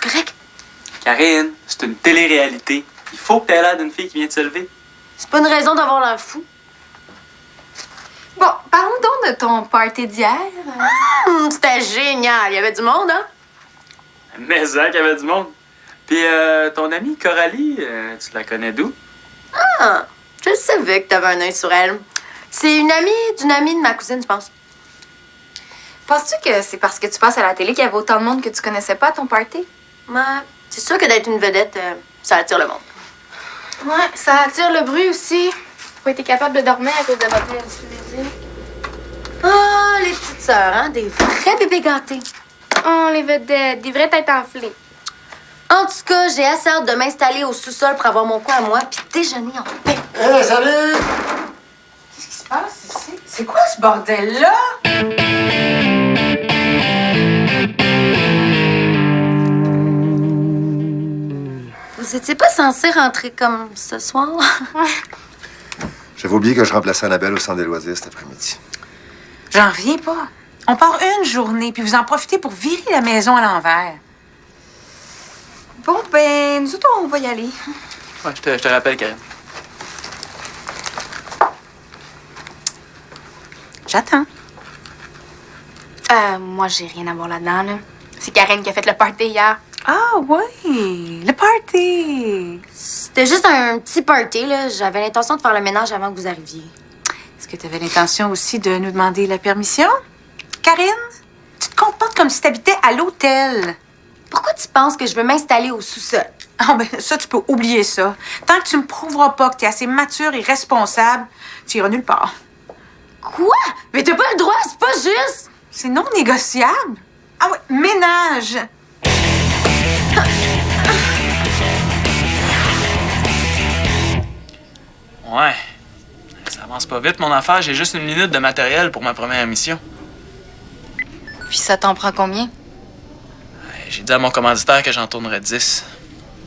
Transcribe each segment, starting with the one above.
correct? Karine, c'est une télé-réalité. Il faut que t'aies l'air d'une fille qui vient de se lever. C'est pas une raison d'avoir l'air fou. Bon, parlons donc de ton party d'hier. C'était génial. Il y avait du monde, hein? Mais ça, qu'il y avait du monde. Puis ton amie Coralie, tu la connais d'où? Ah, je savais que t'avais un œil sur elle. C'est une amie d'une amie de ma cousine, je pense. Penses-tu que c'est parce que tu passes à la télé qu'il y avait autant de monde que tu connaissais pas à ton party? Ouais, c'est sûr que d'être une vedette, ça attire le monde. Ouais, ça attire le bruit aussi. Faut être capable de dormir à cause de votre musique. Ah, les petites sœurs, hein? Des vrais bébés gâtés. Oh, les vedettes, des vraies têtes enflées. En tout cas, j'ai assez hâte de m'installer au sous-sol pour avoir mon coin à moi puis déjeuner en paix. Hé, salut! Qu'est-ce qui se passe ici? C'est quoi ce bordel-là? Vous étiez pas censé rentrer comme ce soir? J'avais oublié que je remplaçais Annabelle au centre des loisirs cet après-midi. J'en reviens pas. On part une journée, puis vous en profitez pour virer la maison à l'envers. Bon, ben, nous autres, on va y aller. Ouais, je te rappelle, Karine. J'attends. Moi, j'ai rien à voir là-dedans, là. C'est Karen qui a fait le party hier. Ah oui, le party. C'était juste un petit party, là. J'avais l'intention de faire le ménage avant que vous arriviez. Est-ce que tu avais l'intention aussi de nous demander la permission? Karine, tu te comportes comme si tu habitais à l'hôtel. Pourquoi tu penses que je veux m'installer au sous-sol? Ah ben ça, tu peux oublier ça. Tant que tu me prouveras pas que tu es assez mature et responsable, tu iras nulle part. Quoi? Mais t'as pas le droit, c'est pas juste! C'est non négociable. Ah ouais, ménage. Ouais. Ça avance pas vite, mon affaire. J'ai juste 1 minute de matériel pour ma première émission. Puis ça t'en prend combien? Ouais, j'ai dit à mon commanditaire que j'en tournerais 10.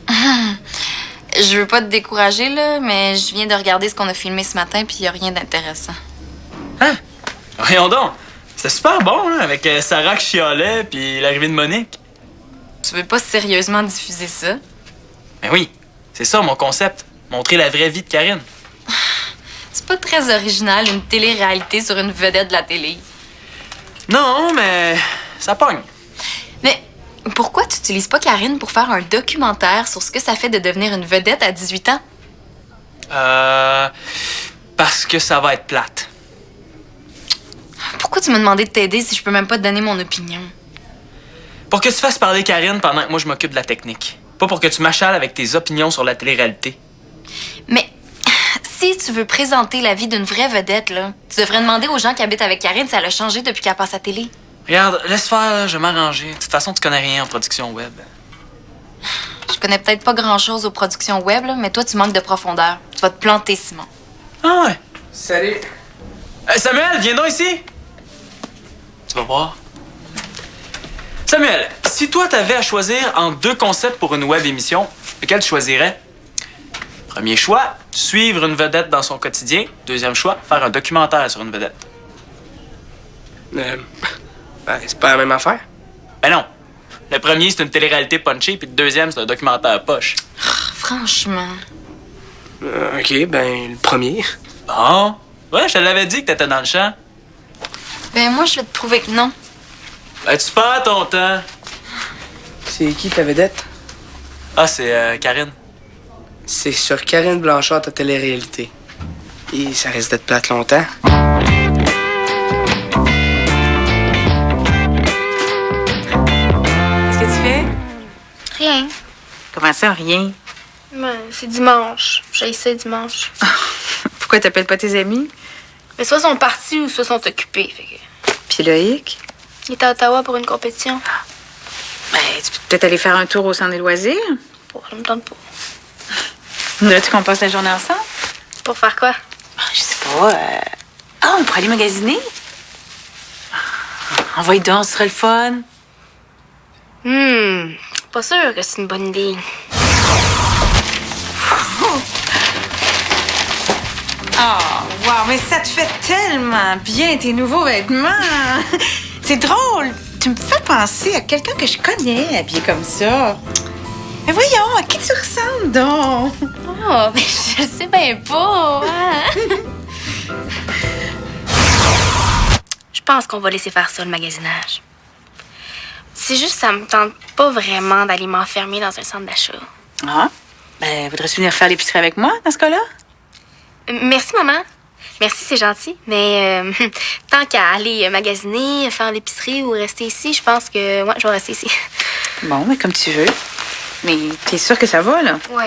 Je veux pas te décourager, là, mais je viens de regarder ce qu'on a filmé ce matin, puis y a rien d'intéressant. Hein? Voyons donc. C'était super bon, là, avec Sarah qui chialait puis l'arrivée de Monique. Tu veux pas sérieusement diffuser ça? Mais oui, c'est ça mon concept. Montrer la vraie vie de Karine. C'est pas très original, une télé-réalité sur une vedette de la télé. Non, mais ça pogne. Mais pourquoi tu utilises pas Karine pour faire un documentaire sur ce que ça fait de devenir une vedette à 18 ans? Parce que ça va être plate. Pourquoi tu m'as demandé de t'aider si je peux même pas te donner mon opinion? Pour que tu fasses parler Karine pendant que moi je m'occupe de la technique. Pas pour que tu m'achales avec tes opinions sur la télé-réalité. Mais si tu veux présenter la vie d'une vraie vedette, là, tu devrais demander aux gens qui habitent avec Karine si elle a changé depuis qu'elle passe à télé. Regarde, laisse faire, là, je vais m'arranger. De toute façon, tu connais rien en production web. Je connais peut-être pas grand-chose aux productions web, là, mais toi, tu manques de profondeur. Tu vas te planter, Simon. Ah ouais. Salut. Hey, Samuel, viens donc ici. Tu vas voir. Samuel, si toi t'avais à choisir entre 2 concepts pour une web émission, lequel tu choisirais? Premier choix, suivre une vedette dans son quotidien. Deuxième choix, faire un documentaire sur une vedette. Ben, c'est pas la même affaire. Ben non. Le premier, c'est une télé-réalité punchée, puis le deuxième, c'est un documentaire poche. Franchement. OK, ben, le premier. Bon. Ouais, je te l'avais dit que t'étais dans le champ. Ben moi, je vais te prouver que non. Ben, tu perds ton temps. C'est qui ta vedette? Ah, c'est Karine. C'est sur Karine Blanchard, ta télé-réalité. Et ça risque d'être plate longtemps. Qu'est-ce que tu fais? Rien. Comment ça, rien? Ben, c'est dimanche. J'ai essayé dimanche. Pourquoi t'appelles pas tes amis? Mais soit sont partis ou soit sont occupés. Fait que... Puis Loïc? Il est à Ottawa pour une compétition. Ben, tu peux peut-être aller faire un tour au centre des loisirs. Bon, ça me tente pas. Voudrais-tu qu'on passe la journée ensemble? Pour faire quoi? Je sais pas. Ah, on pourrait aller magasiner? Envoyez donc, ce serait le fun. Pas sûr que c'est une bonne idée. Oh, wow, mais ça te fait tellement bien, tes nouveaux vêtements. C'est drôle. tu me fais penser à quelqu'un que je connais, habillé comme ça. Mais voyons, à qui tu ressembles donc? Oh, mais je sais bien pas. Hein? Je pense qu'on va laisser faire ça, le magasinage. C'est juste ça me tente pas vraiment d'aller m'enfermer dans un centre d'achat. Ah, ben, voudrais-tu venir faire l'épicerie avec moi, dans ce cas-là? Merci, maman. Merci, c'est gentil. Mais tant qu'à aller magasiner, faire l'épicerie ou rester ici, je pense que ouais, je vais rester ici. Bon, mais comme tu veux. Mais t'es sûre que ça va, là? Oui.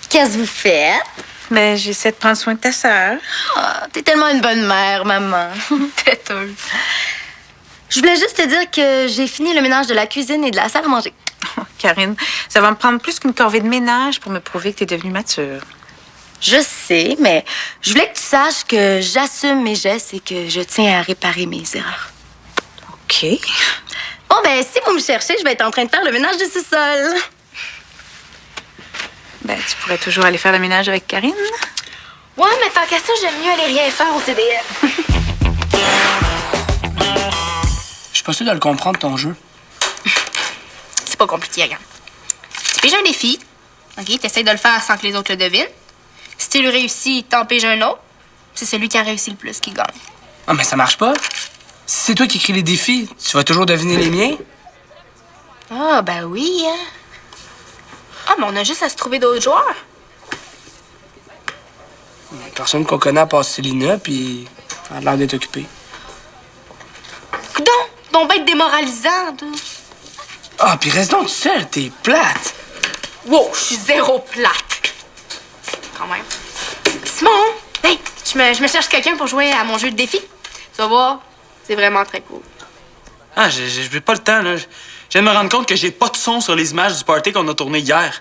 Qu'est-ce que vous faites? Ben, j'essaie de prendre soin de ta sœur. Ah, t'es tellement une bonne mère, maman. Têteuse. Je voulais juste te dire que j'ai fini le ménage de la cuisine et de la salle à manger. Karine, ça va me prendre plus qu'une corvée de ménage pour me prouver que t'es devenue mature. Je sais, mais je voulais que tu saches que j'assume mes gestes et que je tiens à réparer mes erreurs. OK. Bon, ben, si vous me cherchez, je vais être en train de faire le ménage du sous-sol. Ben, tu pourrais toujours aller faire le ménage avec Karine. Ouais, mais tant qu'à ça, j'aime mieux aller rien faire au CDL. Je suis pas sûr de le comprendre, ton jeu. C'est pas compliqué, regarde. Tu piges un défi. OK, t'essayes de le faire sans que les autres le devinent. Si tu le réussis, t'en piges un autre. C'est celui qui a réussi le plus qui gagne. Ah, mais ça marche pas. Si c'est toi qui écris les défis, tu vas toujours deviner les miens. Ah, ben oui, hein. Ah, mais on a juste à se trouver d'autres joueurs. Il y a personne qu'on connaît à part Célina, puis elle a l'air d'être occupée. Coudon, ton bête démoralisant, toi. Ah, puis reste donc seule, t'es plate. Wow, je suis zéro plate. Quand même. Simon, hey, je me cherche quelqu'un pour jouer à mon jeu de défi. Tu vas voir, c'est vraiment très cool. Ah, j'ai pas le temps, là. Je viens de me rendre compte que j'ai pas de son sur les images du party qu'on a tourné hier.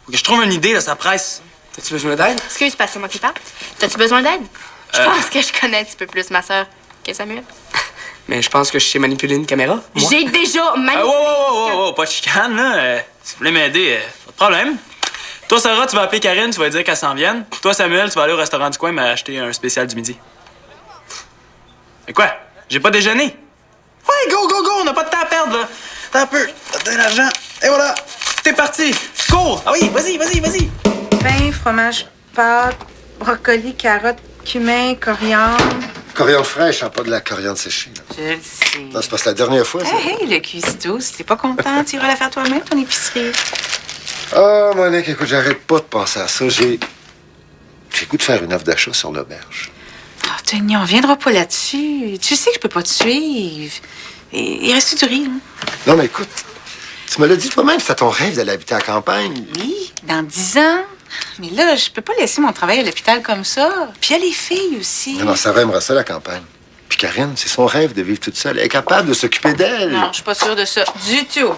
Faut que je trouve une idée, là, ça presse. T'as-tu besoin d'aide? Excuse, parce que c'est moi qui parle. T'as-tu besoin d'aide? Je pense que je connais un petit peu plus ma sœur que Samuel. Mais je pense que je sais manipuler une caméra. Moi. J'ai déjà Ah, manipulé. wow, pas de chicane, là. Si vous voulez m'aider, pas de problème. Toi, Sarah, tu vas appeler Karine, tu vas lui dire qu'elle s'en vienne. Toi, Samuel, tu vas aller au restaurant du coin m'acheter un spécial du midi. Mais quoi? J'ai pas déjeuné? Ouais, go, on n'a pas de temps à perdre, là. T'as un peu, t'as de l'argent. Et voilà, t'es parti. Cours! Ah oui, vas-y. Pain, fromage, pâte, brocoli, carottes, cumin, coriandre. Coriandre fraîche, hein, pas de la coriandre séchée. Là. Je le sais. Non, c'est parce que la dernière fois, ça. Hey, le cuistot, si t'es pas content, tu iras la faire toi-même, ton épicerie. Ah, Monique, écoute, j'arrête pas de penser à ça. J'ai le goût de faire une offre d'achat sur l'auberge. Oh, Tony, on viendra pas là-dessus. Tu sais que je peux pas te suivre. Il reste du riz, hein? Non, mais écoute, tu me l'as dit toi-même, c'était ton rêve d'aller habiter à la campagne. Oui, dans 10 ans. Mais là, je peux pas laisser mon travail à l'hôpital comme ça. Puis il y a les filles aussi. Non, Sarah aimerait ça, la campagne. Puis Karine, c'est son rêve de vivre toute seule. Elle est capable de s'occuper d'elle. Non, je suis pas sûre de ça du tout.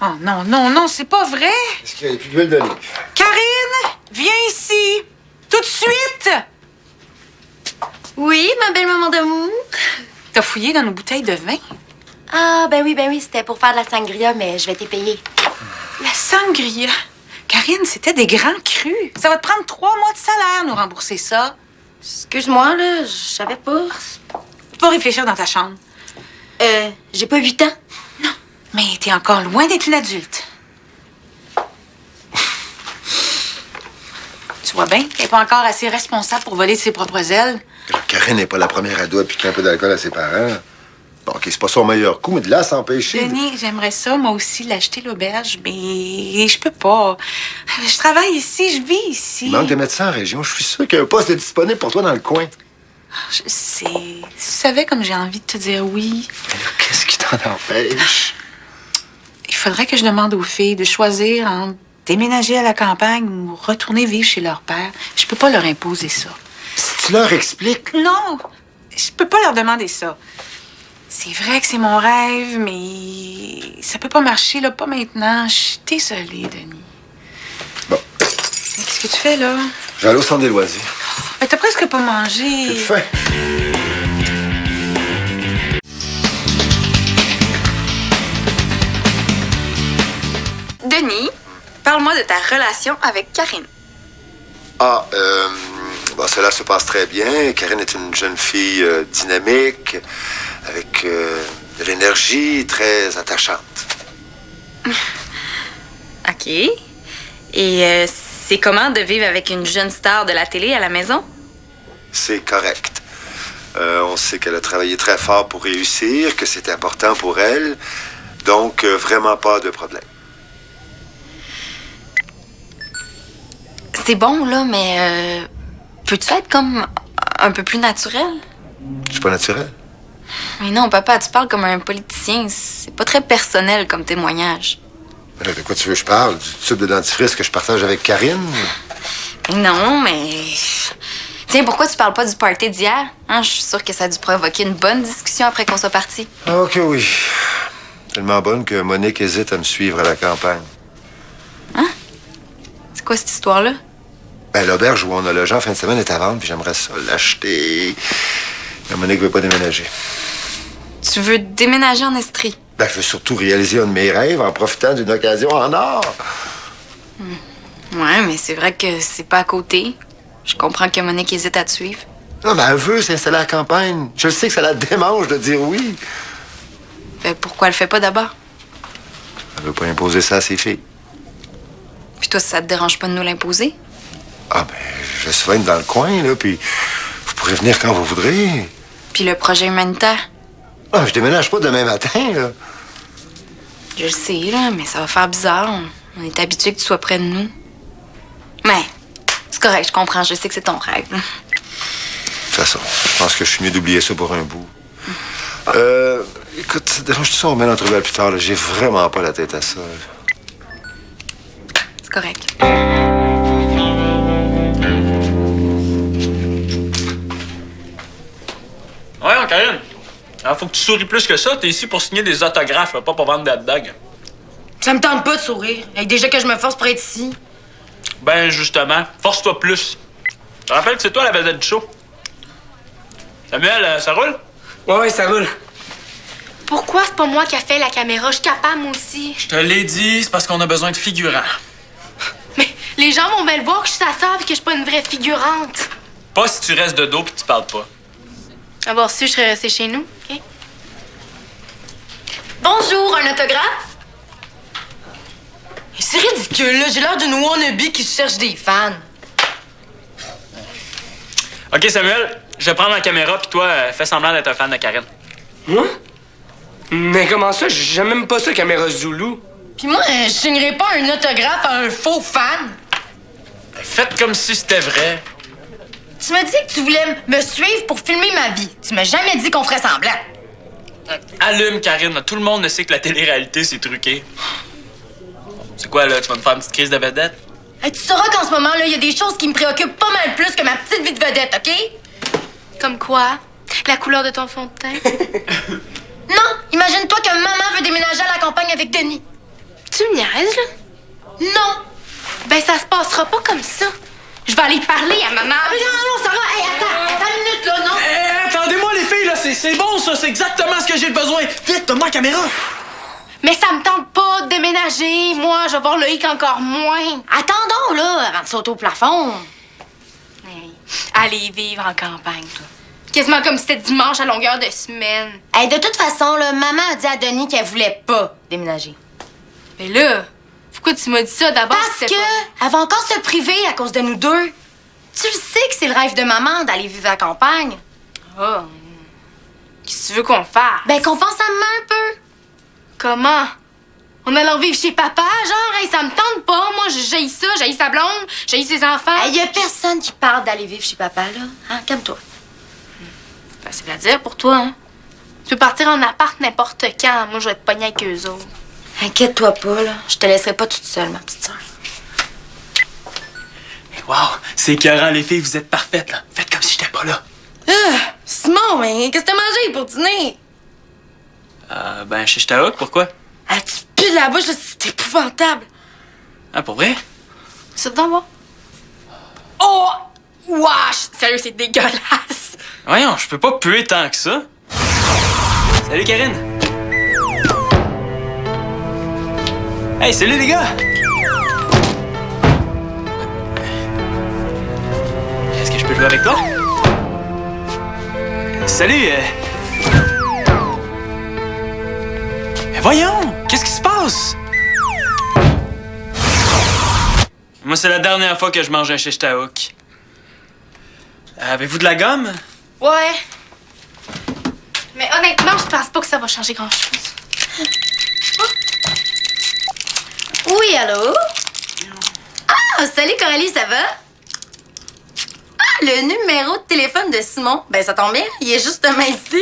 Oh non, c'est pas vrai. Est-ce qu'il y a plus d'huile d'olive? Karine, viens ici. Tout de suite. Oui, ma belle maman d'amour. T'as fouillé dans nos bouteilles de vin? Ah, ben oui, c'était pour faire de la sangria, mais je vais t'y payer. La sangria. Karine, c'était des grands crus. Ça va te prendre 3 mois de salaire, nous rembourser ça. Excuse-moi, là, je savais pas. Va réfléchir dans ta chambre. J'ai pas 8 ans. Mais t'es encore loin d'être une adulte. Tu vois bien qu'elle n'est pas encore assez responsable pour voler de ses propres ailes. Karine n'est pas la première ado à piquer un peu d'alcool à ses parents. Bon, OK, c'est pas son meilleur coup, mais de là à s'empêcher. Denis, j'aimerais ça, moi aussi, l'acheter l'auberge, mais je peux pas. Je travaille ici, je vis ici. Il manque de médecins en région. Je suis sûr qu'il y a un poste de disponible pour toi dans le coin. Je sais. Si tu savais comme j'ai envie de te dire oui. Mais là, qu'est-ce qui t'en empêche? Il faudrait que je demande aux filles de choisir entre déménager à la campagne ou retourner vivre chez leur père. Je peux pas leur imposer ça. Si tu leur expliques... Non, je peux pas leur demander ça. C'est vrai que c'est mon rêve, mais ça peut pas marcher, là, pas maintenant. Je suis désolée, Denis. Bon, Mais qu'est-ce que tu fais, là? je vais aller au centre des loisirs. Mais t'as presque pas mangé. J'ai faim. Denis, parle-moi de ta relation avec Karine. Ah, bon, cela se passe très bien. Karine est une jeune fille dynamique, avec de l'énergie très attachante. OK. Et c'est comment de vivre avec une jeune star de la télé à la maison? C'est correct. On sait qu'elle a travaillé très fort pour réussir, que c'est important pour elle. Donc, vraiment pas de problème. C'est bon, là, mais peux-tu être comme un peu plus naturel? Je suis pas naturel. Mais non, papa, tu parles comme un politicien. C'est pas très personnel comme témoignage. Mais là, de quoi tu veux que je parle? Du tube de dentifrice que je partage avec Karine? Non, mais... Tiens, pourquoi tu parles pas du party d'hier? Hein, je suis sûre que ça a dû provoquer une bonne discussion après qu'on soit partis. Ah, OK, oui. Tellement bonne que Monique hésite à me suivre à la campagne. Hein? C'est quoi cette histoire-là? Ben, l'auberge où on a logé en fin de semaine est à vendre, puis j'aimerais ça l'acheter. Mais Monique veut pas déménager. Tu veux déménager en Estrie? Ben, je veux surtout réaliser un de mes rêves en profitant d'une occasion en or. Ouais, mais c'est vrai que c'est pas à côté. Je comprends que Monique hésite à te suivre. Non, mais elle veut s'installer à la campagne. Je sais que ça la démange de dire oui. Ben, pourquoi elle le fait pas d'abord? Elle veut pas imposer ça à ses filles. Puis toi, ça te dérange pas de nous l'imposer? Ah, ben, je vais souvent être dans le coin, là, puis vous pourrez venir quand vous voudrez. Puis le projet humanitaire? Ah, je déménage pas demain matin, là. Je le sais, là, mais ça va faire bizarre. On est habitué que tu sois près de nous. Mais c'est correct, je comprends. Je sais que c'est ton rêve. De toute façon, je pense que je suis mieux d'oublier ça pour un bout. Écoute, dérange-tu ça, on remet l'entrevue à plus tard, là. J'ai vraiment pas la tête à ça. C'est correct. Ouais, Karine. Alors, faut que tu souris plus que ça. T'es ici pour signer des autographes, là, pas pour vendre des hot dogs. Ça me tente pas de sourire. Déjà que je me force pour être ici. Ben, justement, force-toi plus. Je te rappelle que c'est toi la vedette du show. Samuel, ça roule? Ouais, ça roule. Pourquoi c'est pas moi qui a fait la caméra? Je suis capable, moi aussi. Je te l'ai dit, c'est parce qu'on a besoin de figurants. Mais les gens vont bien le voir que je suis sa sœur et que je suis pas une vraie figurante. Pas si tu restes de dos pis tu parles pas. Avoir su, je serais restée chez nous, OK? Bonjour, un autographe? C'est ridicule, là. J'ai l'air d'une wannabe qui cherche des fans. OK, Samuel, je vais prendre la caméra pis toi, fais semblant d'être un fan de Karine. Moi? Mais comment ça? J'aime même pas ça, caméra Zulu. Puis moi, je signerai pas un autographe à un faux fan. Faites comme si c'était vrai. Tu m'as dit que tu voulais me suivre pour filmer ma vie. Tu m'as jamais dit qu'on ferait semblant. Allume, Karine. Tout le monde ne sait que la télé-réalité, c'est truqué. C'est quoi, là? Tu vas me faire une petite crise de vedette? Hey, tu sauras qu'en ce moment, là, il y a des choses qui me préoccupent pas mal plus que ma petite vie de vedette, OK? Comme quoi? La couleur de ton fond de teint? Non! Imagine-toi que maman veut déménager à la campagne avec Denis. Tu me niaises, là? Non! Ben, ça se passera pas comme ça. Je vais aller parler à maman. Ah, mais non, Sarah! Hey, attends! 5 minutes, là, non? Attendez-moi, les filles, là! C'est bon, ça! C'est exactement ce que j'ai besoin! Vite, donne-moi la caméra! Mais ça me tente pas de déménager. Moi, je vais voir Loïc encore moins. Attendons, là, avant de sauter au plafond. Hey, aller vivre en campagne, toi. Quasiment comme si c'était dimanche à longueur de semaine. Hey, de toute façon, là, maman a dit à Denis qu'elle voulait pas déménager. Mais là, pourquoi tu m'as dit ça d'abord? Parce si c'était que elle va encore se priver à cause de nous deux. Tu le sais que c'est le rêve de maman d'aller vivre à la campagne. pas... Oh. Qu'est-ce que tu veux qu'on fasse? Ben, qu'on pense à maman un peu. Comment? On allant vivre chez papa, genre? Hey, ça me tente pas. Moi, j'haïs ça, j'haïs sa blonde, j'haïs ses enfants. Il y a personne qui parle d'aller vivre chez papa, là. Hein? Calme-toi. C'est facile à dire pour toi, hein? Tu peux partir en appart n'importe quand. Moi, je vais être pognée avec eux autres. Inquiète-toi pas, là. Je te laisserai pas toute seule, ma petite sœur. Wow, c'est écœurant, les filles, vous êtes parfaites, là. Faites comme si j'étais pas là. Simon, mais qu'est-ce que t'as mangé pour dîner? Ben, je t'avoue, pourquoi? Ah, tu pues la bouche, là, c'est épouvantable. Ah, pour vrai? C'est dedans, moi? Oh! Wesh! Sérieux, c'est dégueulasse. Voyons, je peux pas puer tant que ça. Salut, Karine. Hey, salut, les gars! Est-ce que je peux jouer avec toi? Salut, Mais voyons! Qu'est-ce qui se passe? Moi, c'est la dernière fois que je mange un shish taouk. Avez-vous de la gomme? Ouais. Mais honnêtement, je pense pas que ça va changer grand-chose. Oui, allô? Ah, salut Coralie, ça va? Ah, le numéro de téléphone de Simon. Ben, ça tombe bien, il est justement ici.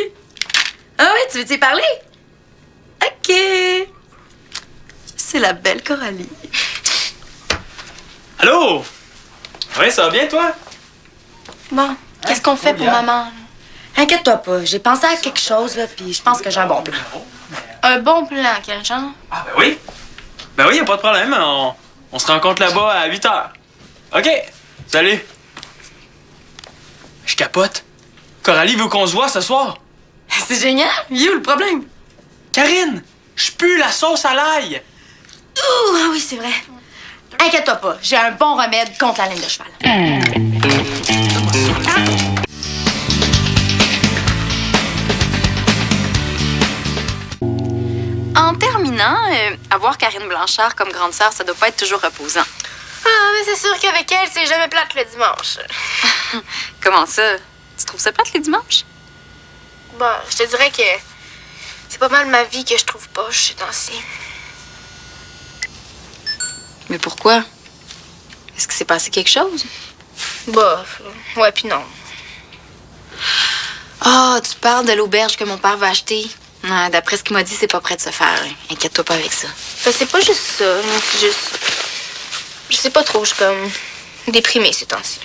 Ah oui, tu veux-tu y parler? OK. C'est la belle Coralie. Allô? Oui, ça va bien, toi? Bon, qu'est-ce qu'on fait pour maman? Inquiète-toi pas, j'ai pensé à quelque chose, là, puis je pense que j'ai un bon plan. Un bon plan, quel genre? Ah, ben oui. Ben oui, y a pas de problème. On se rencontre là-bas à 8h. OK. Salut. Je capote. Coralie veut qu'on se voit ce soir. C'est génial, il est où le problème? Karine, je pue la sauce à l'ail. Ouh, ah oui, c'est vrai. Inquiète-toi pas, j'ai un bon remède contre la laine de cheval. En terminant, avoir Karine Blanchard comme grande sœur, ça doit pas être toujours reposant. Ah, mais c'est sûr qu'avec elle, c'est jamais plate le dimanche. Comment ça? Tu trouves ça plate les dimanches? Bon, je te dirais que c'est pas mal ma vie que je trouve poche ces temps-ci. Mais pourquoi? Est-ce que s'est passé quelque chose? Bof. Ouais, puis non. Ah, tu parles de l'auberge que mon père va acheter. Ah, d'après ce qu'il m'a dit, c'est pas prêt de se faire. Inquiète-toi pas avec ça. Ben, c'est pas juste ça. C'est juste. Je sais pas trop, je suis comme déprimée ces temps-ci.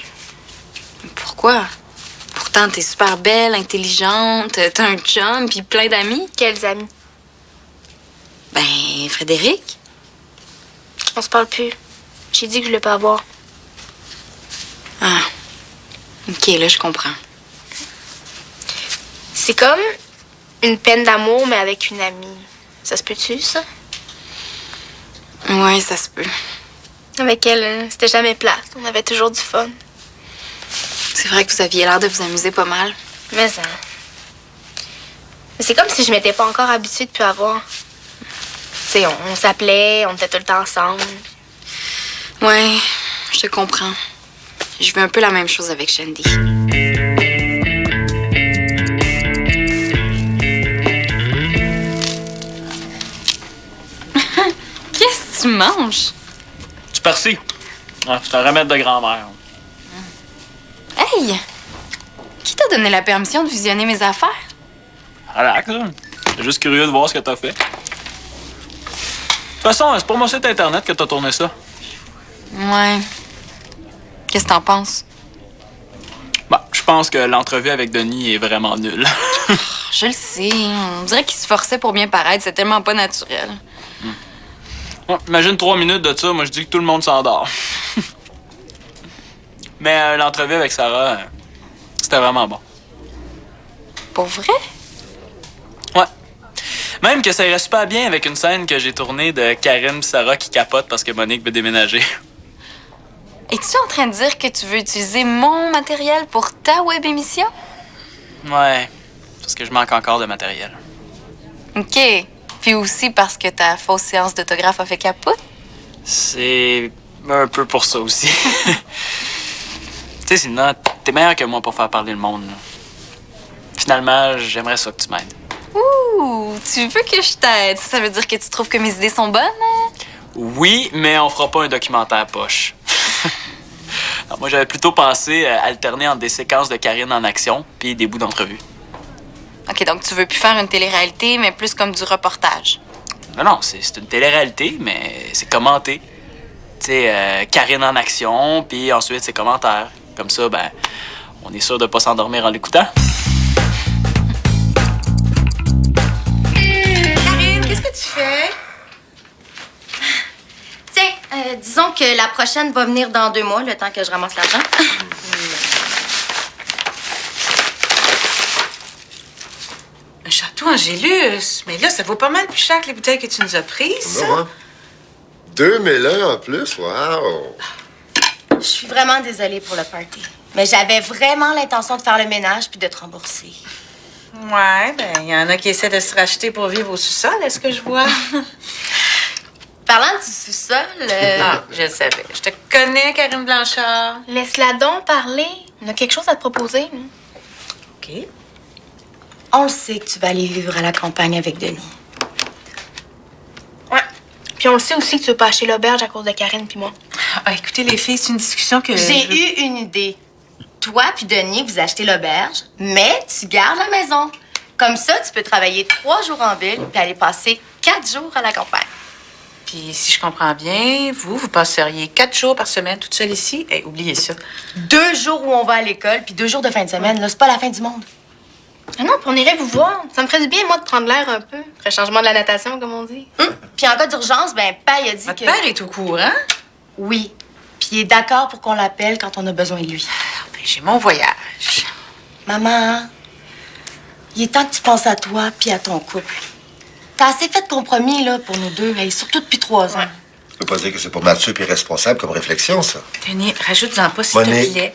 Pourquoi? Pourtant, t'es super belle, intelligente, t'as un chum, puis plein d'amis. Quels amis? Ben, Frédéric. On se parle plus. J'ai dit que je voulais pas avoir. Ah. OK, là, je comprends. C'est comme une peine d'amour, mais avec une amie. Ça se peut-tu, ça? Ouais, ça se peut. Avec elle, c'était jamais plate. On avait toujours du fun. C'est vrai que vous aviez l'air de vous amuser pas mal. Mais ça. Mais c'est comme si je m'étais pas encore habituée de plus avoir. Tu sais, on s'appelait, on était tout le temps ensemble. Ouais, je te comprends. Je veux un peu la même chose avec Shandy. Qu'est-ce que tu manges? Tu percis. Ah, c'est un remède de grand-mère. Hey! Qui t'a donné la permission de visionner mes affaires? Relax, là. J'étais juste curieux de voir ce que t'as fait. De toute façon, c'est pour mon site internet que t'as tourné ça. Ouais. Qu'est-ce que t'en penses? Bah, je pense que l'entrevue avec Denis est vraiment nulle. Je le sais. On dirait qu'il se forçait pour bien paraître. C'est tellement pas naturel. Ouais, imagine 3 minutes de ça, moi je dis que tout le monde s'endort. Mais l'entrevue avec Sarah, c'était vraiment bon. Pour vrai? Ouais. Même que ça irait super bien avec une scène que j'ai tournée de Karine et Sarah qui capotent parce que Monique veut déménager. Es-tu en train de dire que tu veux utiliser mon matériel pour ta web émission? Ouais, parce que je manque encore de matériel. OK. Puis aussi parce que ta fausse séance d'autographe a fait capote? C'est un peu pour ça aussi. Tu sais, sinon, t'es meilleur que moi pour faire parler le monde. Là. Finalement, j'aimerais ça que tu m'aides. Ouh, tu veux que je t'aide? Ça veut dire que tu trouves que mes idées sont bonnes? Hein? Oui, mais on fera pas un documentaire poche. Alors, moi, j'avais plutôt pensé alterner entre des séquences de Karine en action puis des bouts d'entrevue. OK, donc tu veux plus faire une télé-réalité, mais plus comme du reportage. Non, c'est une télé-réalité, mais c'est commenté. Tu sais, Karine en action, puis ensuite ses commentaires. Comme ça, ben, on est sûr de pas s'endormir en l'écoutant. Karine, qu'est-ce que tu fais? Tiens, disons que la prochaine va venir dans 2 mois, le temps que je ramasse l'argent. Un château Angélus. Mais là, ça vaut pas mal plus cher que les bouteilles que tu nous as prises, ça. Non, hein? 2001 en plus, wow! Je suis vraiment désolée pour le party. Mais j'avais vraiment l'intention de faire le ménage puis de te rembourser. Ouais, ben, il y en a qui essaient de se racheter pour vivre au sous-sol, est-ce que je vois? Parlant du sous-sol, Ah, je le savais. Je te connais, Karine Blanchard. Laisse-la donc parler. On a quelque chose à te proposer, nous. OK. on le sait que tu vas aller vivre à la campagne avec Denis. Ouais. Puis on le sait aussi que tu veux pas acheter l'auberge à cause de Karine puis moi. Ah, écoutez, les filles, c'est une discussion que... J'ai eu une idée. Toi puis Denis, vous achetez l'auberge, mais tu gardes la maison. Comme ça, tu peux travailler 3 jours en ville puis aller passer 4 jours à la campagne. Puis, si je comprends bien, vous passeriez 4 jours par semaine toute seule ici? Eh, oubliez ça. 2 jours où on va à l'école puis 2 jours de fin de semaine, là, c'est pas la fin du monde. Ah non, puis on irait vous voir. Ça me ferait du bien, moi, de prendre l'air un peu. Après changement de la natation, comme on dit. Puis en cas d'urgence, ben, Paille a dit Votre que... père est au courant? Oui. Puis il est d'accord pour qu'on l'appelle quand on a besoin de lui. Ben, j'ai mon voyage. Maman, il est temps que tu penses à toi puis à ton couple. T'as assez fait de compromis, là, pour nous deux, et surtout depuis 3 ans. Je peux pas dire que c'est pas mature et responsable comme réflexion, ça. Denis, rajoute-en pas, s'il te Monique. plaît.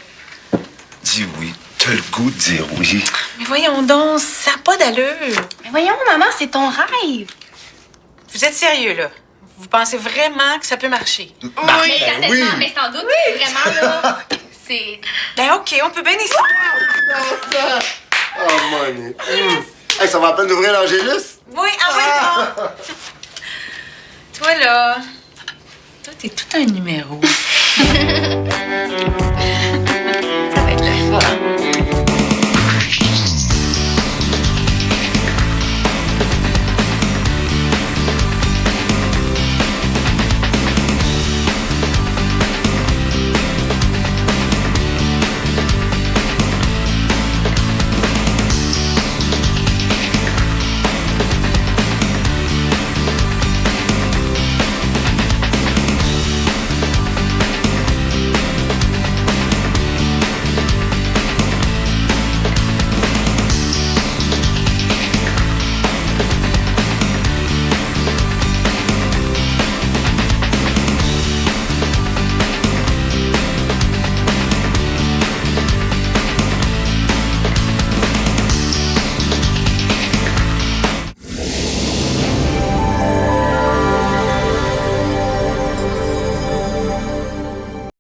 Dis oui. T'as le goût de dire oui. Mais voyons donc, ça n'a pas d'allure. Mais voyons, maman, c'est ton rêve. Vous êtes sérieux, là? Vous pensez vraiment que ça peut marcher? Oui, certainement, oui. mais sans doute, vraiment, là, c'est... Ben, OK, on peut bien essayer. Oh, Monique. Hey, ça va à peine d'ouvrir l'Angélus? Oui, envoie-le. Toi, là, toi, t'es tout un numéro. Ça va être le fun.